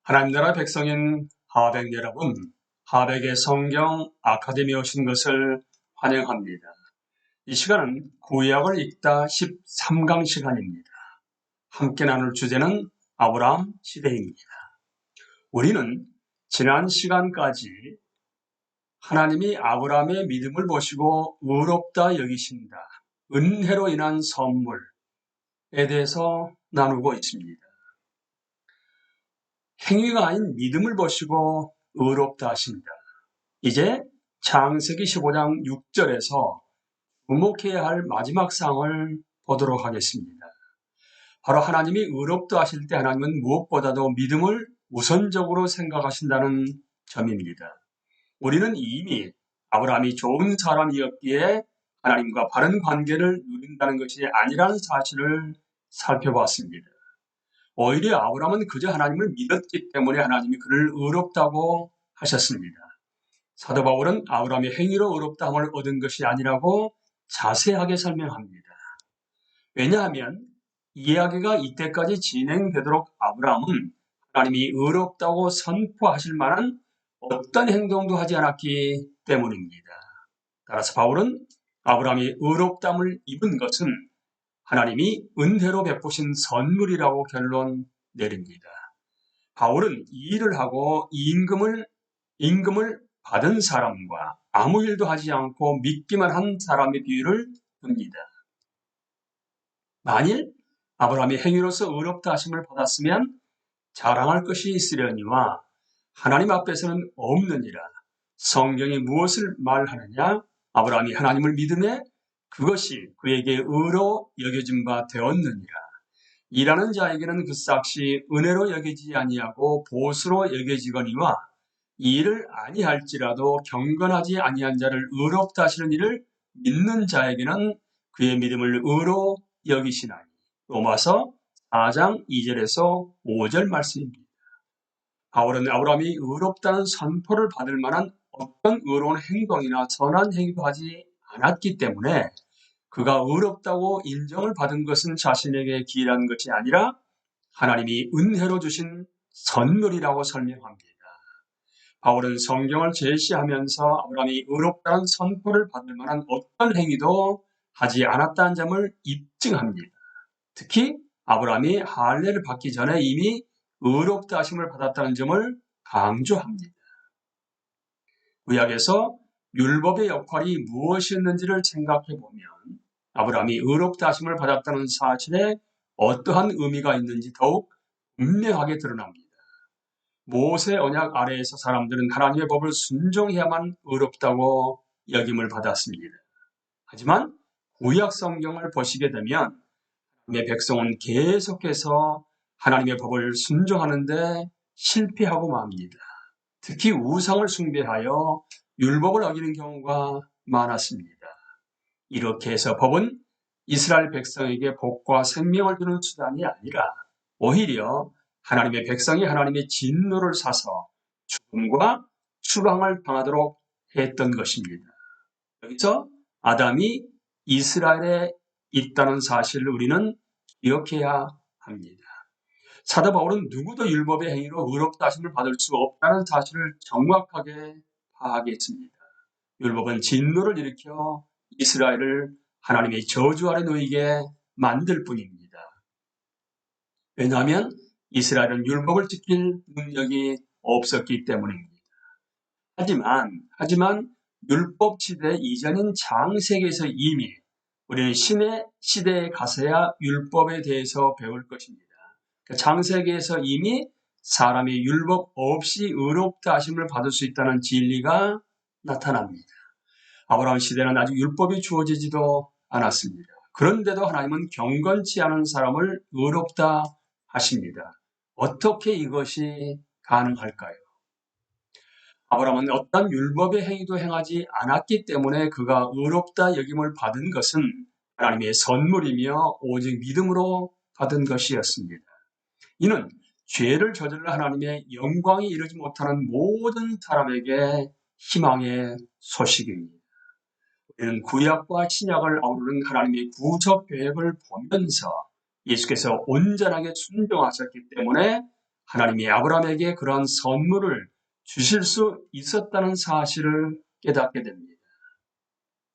하나님 나라 백성인 하백 여러분, 하백의 성경 아카데미에 오신 것을 환영합니다. 이 시간은 구약을 읽다 13강 시간입니다. 함께 나눌 주제는 아브라함 시대입니다. 우리는 지난 시간까지 하나님이 아브라함의 믿음을 보시고 의롭다 여기신다, 은혜로 인한 선물에 대해서 나누고 있습니다. 행위가 아닌 믿음을 보시고 의롭다 하신다. 이제 창세기 15장 6절에서 주목해야 할 마지막 상을 보도록 하겠습니다. 바로 하나님이 의롭다 하실 때 하나님은 무엇보다도 믿음을 우선적으로 생각하신다는 점입니다. 우리는 이미 아브라함이 좋은 사람이었기에 하나님과 바른 관계를 누린다는 것이 아니라는 사실을 살펴봤습니다. 오히려 아브라함은 그저 하나님을 믿었기 때문에 하나님이 그를 의롭다고 하셨습니다. 사도 바울은 아브라함의 행위로 의롭다함을 얻은 것이 아니라고 자세하게 설명합니다. 왜냐하면 이야기가 이때까지 진행되도록 아브라함은 하나님이 의롭다고 선포하실 만한 어떤 행동도 하지 않았기 때문입니다. 따라서 바울은 아브라함이 의롭다함을 입은 것은 하나님이 은혜로 베푸신 선물이라고 결론 내립니다. 바울은 이 일을 하고 임금을 받은 사람과 아무 일도 하지 않고 믿기만 한 사람의 비유를 듭니다. 만일 아브라함이 행위로서 의롭다 하심을 받았으면 자랑할 것이 있으려니와 하나님 앞에서는 없느니라. 성경이 무엇을 말하느냐? 아브라함이 하나님을 믿음에 그것이 그에게 의로 여겨진 바 되었느니라. 일하는 자에게는 그 싹이 은혜로 여겨지지 아니하고 보수로 여겨지거니와 이 일을 아니할지라도 경건하지 아니한 자를 의롭다 하시는 일을 믿는 자에게는 그의 믿음을 의로 여기시나니. 로마서 4장 2절에서 5절 말씀입니다. 바울은 아브라함이 의롭다는 선포를 받을 만한 어떤 의로운 행동이나 선한 행위도 하지 않았기 때문에 그가 의롭다고 인정을 받은 것은 자신에게 기이한 것이 아니라 하나님이 은혜로 주신 선물이라고 설명합니다. 바울은 성경을 제시하면서 아브라함이 의롭다는 선포를 받을 만한 어떤 행위도 하지 않았다는 점을 입증합니다. 특히 아브라함이 할례를 받기 전에 이미 의롭다 하심을 받았다는 점을 강조합니다. 구약에서 율법의 역할이 무엇이었는지를 생각해 보면 아브라함이 의롭다 하심을 받았다는 사실에 어떠한 의미가 있는지 더욱 분명하게 드러납니다. 모세 언약 아래에서 사람들은 하나님의 법을 순종해야만 의롭다고 여김을 받았습니다. 하지만 구약 성경을 보시게 되면 하나님의 백성은 계속해서 하나님의 법을 순종하는데 실패하고 맙니다. 특히 우상을 숭배하여 율법을 어기는 경우가 많았습니다. 이렇게 해서 법은 이스라엘 백성에게 복과 생명을 주는 수단이 아니라 오히려 하나님의 백성이 하나님의 진노를 사서 죽음과 추방을 당하도록 했던 것입니다. 여기서 아담이 이스라엘에 있다는 사실을 우리는 기억해야 합니다. 사도 바울은 누구도 율법의 행위로 의롭다 하심을 받을 수 없다는 사실을 정확하게 파악했습니다. 율법은 진노를 일으켜 이스라엘을 하나님의 저주 아래 놓이게 만들 뿐입니다. 왜냐하면 이스라엘은 율법을 지킬 능력이 없었기 때문입니다. 하지만 율법 시대 이전인 창세기에서 이미 우리는 신의 시대에 가서야 율법에 대해서 배울 것입니다. 창세기에서 이미 사람이 율법 없이 의롭다 하심을 받을 수 있다는 진리가 나타납니다. 아브라함 시대는 아직 율법이 주어지지도 않았습니다. 그런데도 하나님은 경건치 않은 사람을 의롭다 하십니다. 어떻게 이것이 가능할까요? 아브라함은 어떤 율법의 행위도 행하지 않았기 때문에 그가 의롭다 여김을 받은 것은 하나님의 선물이며 오직 믿음으로 받은 것이었습니다. 이는 죄를 저질러 하나님의 영광이 이르지 못하는 모든 사람에게 희망의 소식입니다. 우리는 구약과 신약을 아우르는 하나님의 구속 계획을 보면서 예수께서 온전하게 순종하셨기 때문에 하나님이 아브라함에게 그러한 선물을 주실 수 있었다는 사실을 깨닫게 됩니다.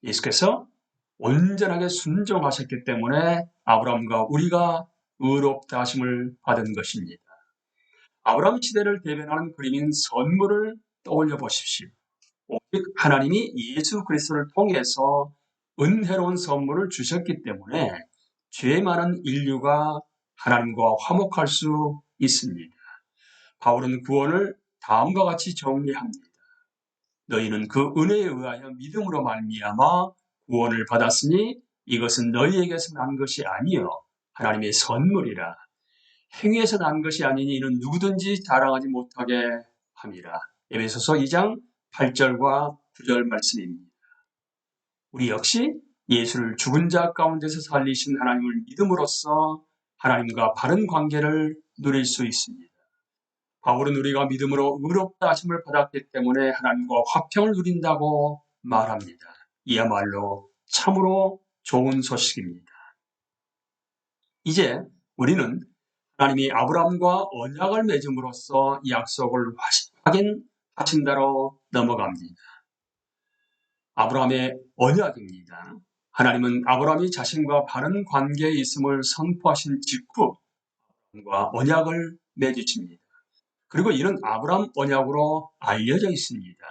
예수께서 온전하게 순종하셨기 때문에 아브라함과 우리가 의롭다 하심을 받은 것입니다. 아브라함 시대를 대변하는 그림인 선물을 떠올려 보십시오. 오직 하나님이 예수 그리스도를 통해서 은혜로운 선물을 주셨기 때문에 죄 많은 인류가 하나님과 화목할 수 있습니다. 바울은 구원을 다음과 같이 정리합니다. 너희는 그 은혜에 의하여 믿음으로 말미암아 구원을 받았으니 이것은 너희에게서 난 것이 아니요 하나님의 선물이라. 행위에서 난 것이 아니니 이는 누구든지 자랑하지 못하게 함이라. 에베소서 2장 8절과 9절 말씀입니다. 우리 역시 예수를 죽은 자 가운데서 살리신 하나님을 믿음으로써 하나님과 바른 관계를 누릴 수 있습니다. 바울은 우리가 믿음으로 의롭다 하심을 받았기 때문에 하나님과 화평을 누린다고 말합니다. 이야말로 참으로 좋은 소식입니다. 이제 우리는 하나님이 아브라함과 언약을 맺음으로써 약속을 확인하신다로 넘어갑니다. 아브라함의 언약입니다. 하나님은 아브라함이 자신과 바른 관계에 있음을 선포하신 직후 언약을 맺으십니다. 그리고 이는 아브라함 언약으로 알려져 있습니다.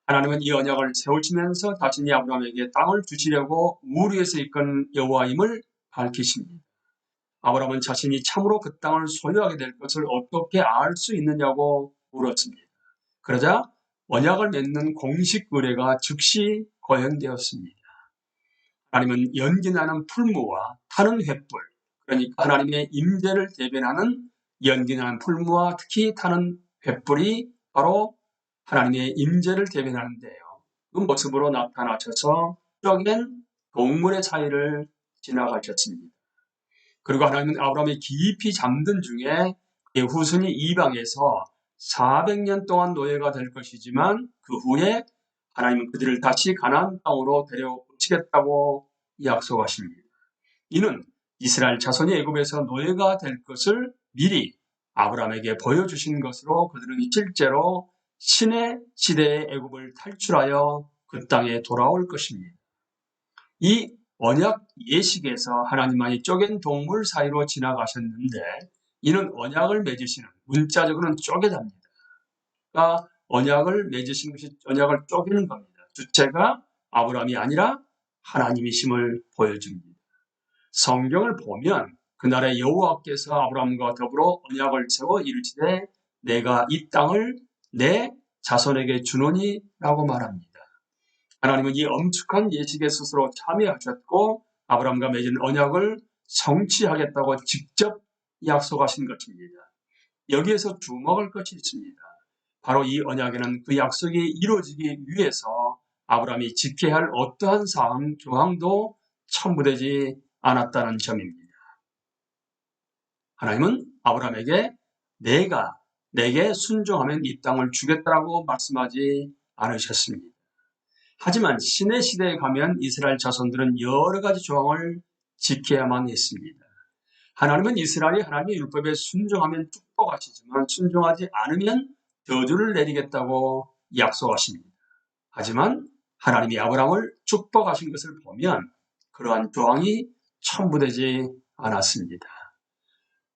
하나님은 이 언약을 세우시면서 자신이 아브라함에게 땅을 주시려고 우리에서 이끈 여호와임을 밝히십니다. 아브라함은 자신이 참으로 그 땅을 소유하게 될 것을 어떻게 알 수 있느냐고 물었습니다. 그러자 언약을 맺는 공식 의례가 즉시 거행되었습니다. 하나님은 연기나는 풀무와 타는 횃불, 그러니까 하나님의 임재를 대변하는 연기나는 풀무와 특히 타는 횃불이 바로 하나님의 임재를 대변하는데요. 그 모습으로 나타나셔서 쪼갠 동물의 사이를 지나가셨습니다. 그리고 하나님은 아브라함이 깊이 잠든 중에 그의 후손이 이방에서 400년 동안 노예가 될 것이지만 그 후에 하나님은 그들을 다시 가나안 땅으로 데려오시겠다고 약속하십니다. 이는 이스라엘 자손이 애굽에서 노예가 될 것을 미리 아브라함에게 보여주신 것으로 그들은 실제로 신의 시대의 애굽을 탈출하여 그 땅에 돌아올 것입니다. 이 언약 예식에서 하나님만이 쪼갠 동물 사이로 지나가셨는데 이는 언약을 맺으시는, 문자적으로는 쪼개답니다. 그러니까 언약을 맺으신 것이 언약을 쪼개는 겁니다. 주체가 아브라함이 아니라 하나님이심을 보여줍니다. 성경을 보면 그날의 여호와께서 아브라함과 더불어 언약을 세워 이르시되 내가 이 땅을 내 자손에게 주노니 라고 말합니다. 하나님은 이 엄숙한 예식에 스스로 참여하셨고 아브라함과 맺은 언약을 성취하겠다고 직접 약속하신 것입니다. 여기에서 주목할 것이 있습니다. 바로 이 언약에는 그 약속이 이루어지기 위해서 아브라함이 지켜야 할 어떠한 사항, 조항도 첨부되지 않았다는 점입니다. 하나님은 아브라함에게 내가 내게 순종하면 이 땅을 주겠다라고 말씀하지 않으셨습니다. 하지만 신의 시대에 가면 이스라엘 자손들은 여러 가지 조항을 지켜야만 했습니다. 하나님은 이스라엘이 하나님의 율법에 순종하면 축복하시지만 순종하지 않으면 저주를 내리겠다고 약속하십니다. 하지만 하나님이 아브라함을 축복하신 것을 보면 그러한 조항이 첨부되지 않았습니다.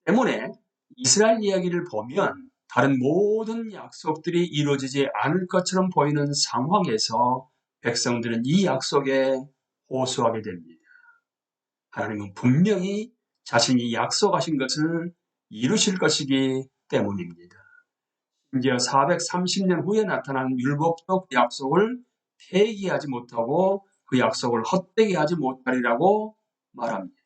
때문에 이스라엘 이야기를 보면 다른 모든 약속들이 이루어지지 않을 것처럼 보이는 상황에서 백성들은 이 약속에 호소하게 됩니다. 하나님은 분명히 자신이 약속하신 것을 이루실 것이기 때문입니다. 심지어 430년 후에 나타난 율법도 그 약속을 폐기하지 못하고 그 약속을 헛되게 하지 못하리라고 말합니다.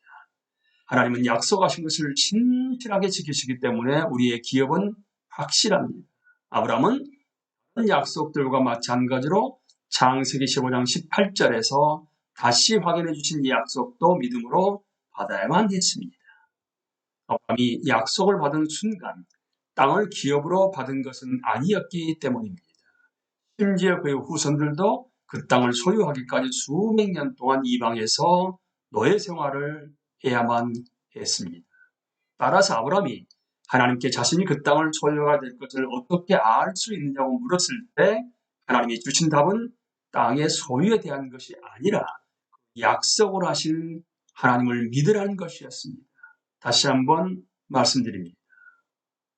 하나님은 약속하신 것을 신실하게 지키시기 때문에 우리의 기업은 확실합니다. 아브라함은 다른 약속들과 마찬가지로 창세기 15장 18절에서 다시 확인해 주신 이 약속도 믿음으로 받아야만 했습니다. 아브라함이 약속을 받은 순간 땅을 기업으로 받은 것은 아니었기 때문입니다. 심지어 그의 후손들도 그 땅을 소유하기까지 수백 년 동안 이방에서 노예 생활을 해야만 했습니다. 따라서 아브라함이 하나님께 자신이 그 땅을 소유하게 될 것을 어떻게 알 수 있느냐고 물었을 때 하나님이 주신 답은 땅의 소유에 대한 것이 아니라 약속을 하신 하나님을 믿으라는 것이었습니다. 다시 한번 말씀드립니다.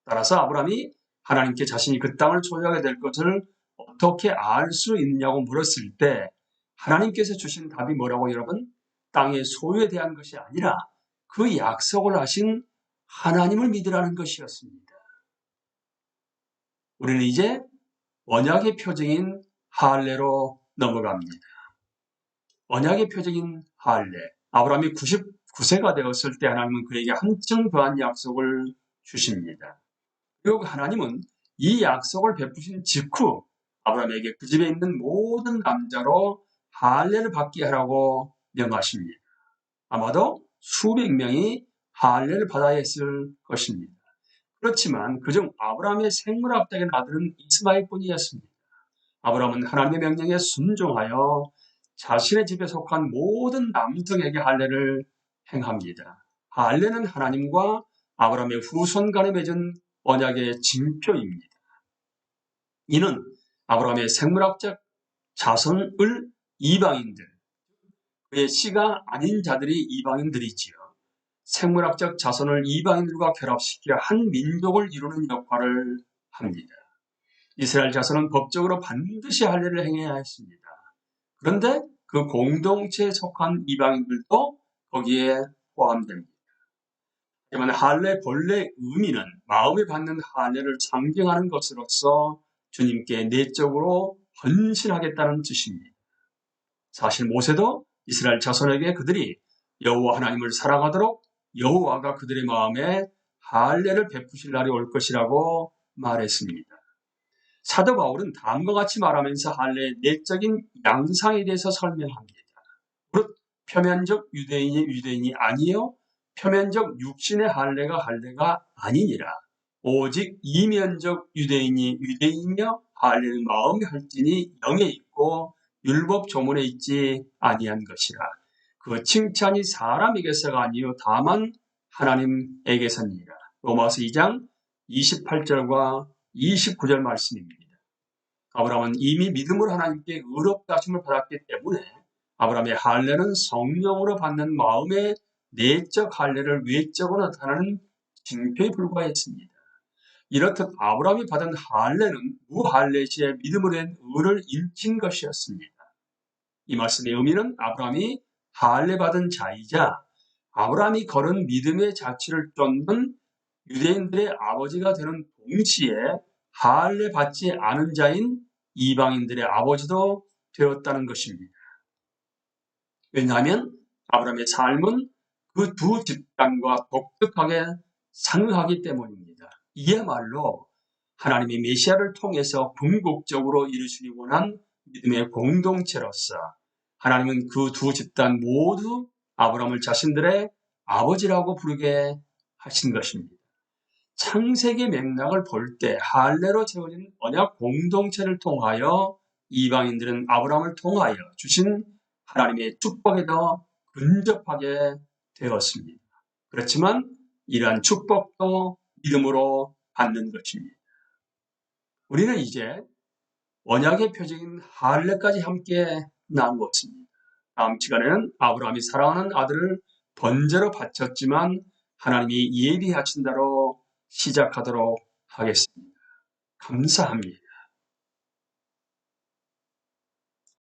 따라서 아브라함이 하나님께 자신이 그 땅을 소유하게 될 것을 어떻게 알 수 있냐고 물었을 때 하나님께서 주신 답이 뭐라고 여러분? 땅의 소유에 대한 것이 아니라 그 약속을 하신 하나님을 믿으라는 것이었습니다. 우리는 이제 언약의 표징인 할례로 넘어갑니다. 언약의 표징인 할례. 아브라함이 99세가 되었을 때 하나님은 그에게 한층 더한 약속을 주십니다. 그리고 하나님은 이 약속을 베푸신 직후 아브라함에게 그 집에 있는 모든 남자로 할례를 받게 하라고 명하십니다. 아마도 수백 명이 할례를 받아야 했을 것입니다. 그렇지만 그중 아브라함의 생물학적인 아들은 이스마엘뿐이었습니다. 아브라함은 하나님의 명령에 순종하여 자신의 집에 속한 모든 남성에게 할례를 행합니다. 할례는 하나님과 아브라함의 후손 간에 맺은 언약의 징표입니다. 이는 아브라함의 생물학적 자손을 이방인들, 그의 씨가 아닌 자들이 이방인들이지요. 생물학적 자손을 이방인들과 결합시켜 한 민족을 이루는 역할을 합니다. 이스라엘 자손은 법적으로 반드시 할례를 행해야 했습니다. 그런데 그 공동체에 속한 이방인들도 거기에 포함됩니다. 하지만 할례 본래 의미는 마음에 받는 할례를 상징하는 것으로서 주님께 내적으로 헌신하겠다는 뜻입니다. 사실 모세도 이스라엘 자손에게 그들이 여호와 하나님을 사랑하도록 여호와가 그들의 마음에 할례를 베푸실 날이 올 것이라고 말했습니다. 사도 바울은 다음과 같이 말하면서 할례의 내적인 양상에 대해서 설명합니다. 무릇 표면적 유대인이 유대인이 아니요 표면적 육신의 할례가 아니니라. 오직 이면적 유대인이 유대인이며 할례는 마음에 할지니 영에 있고 율법 조문에 있지 아니한 것이라. 그 칭찬이 사람에게서가 아니요 다만 하나님에게서니라. 로마서 2장 28절과 29절 말씀입니다. 아브라함은 이미 믿음으로 하나님께 의롭다 하심을 받았기 때문에 아브라함의 할례는 성령으로 받는 마음의 내적 할례를 외적으로 나타나는 징표에 불과했습니다. 이렇듯 아브라함이 받은 할례는 무할례시의 믿음으로 된 의를 일친 것이었습니다. 이 말씀의 의미는 아브라함이 할례 받은 자이자 아브라함이 걸은 믿음의 자취를 쫓는 유대인들의 아버지가 되는 동시에 할례 받지 않은 자인 이방인들의 아버지도 되었다는 것입니다. 왜냐하면 아브라함의 삶은 그 두 집단과 독특하게 상응하기 때문입니다. 이야말로 하나님의 메시아를 통해서 궁극적으로 이루시기 원한 믿음의 공동체로서 하나님은 그 두 집단 모두 아브라함을 자신들의 아버지라고 부르게 하신 것입니다. 창세기 맥락을 볼 때 할례로 세워진 언약 공동체를 통하여 이방인들은 아브라함을 통하여 주신 하나님의 축복에 더 근접하게 되었습니다. 그렇지만 이러한 축복도 믿음으로 받는 것입니다. 우리는 이제 언약의 표징인 할례까지 함께 나누었습니다. 다음 시간에는 아브라함이 사랑하는 아들을 번제로 바쳤지만 하나님이 예비하신 대로 시작하도록 하겠습니다. 감사합니다.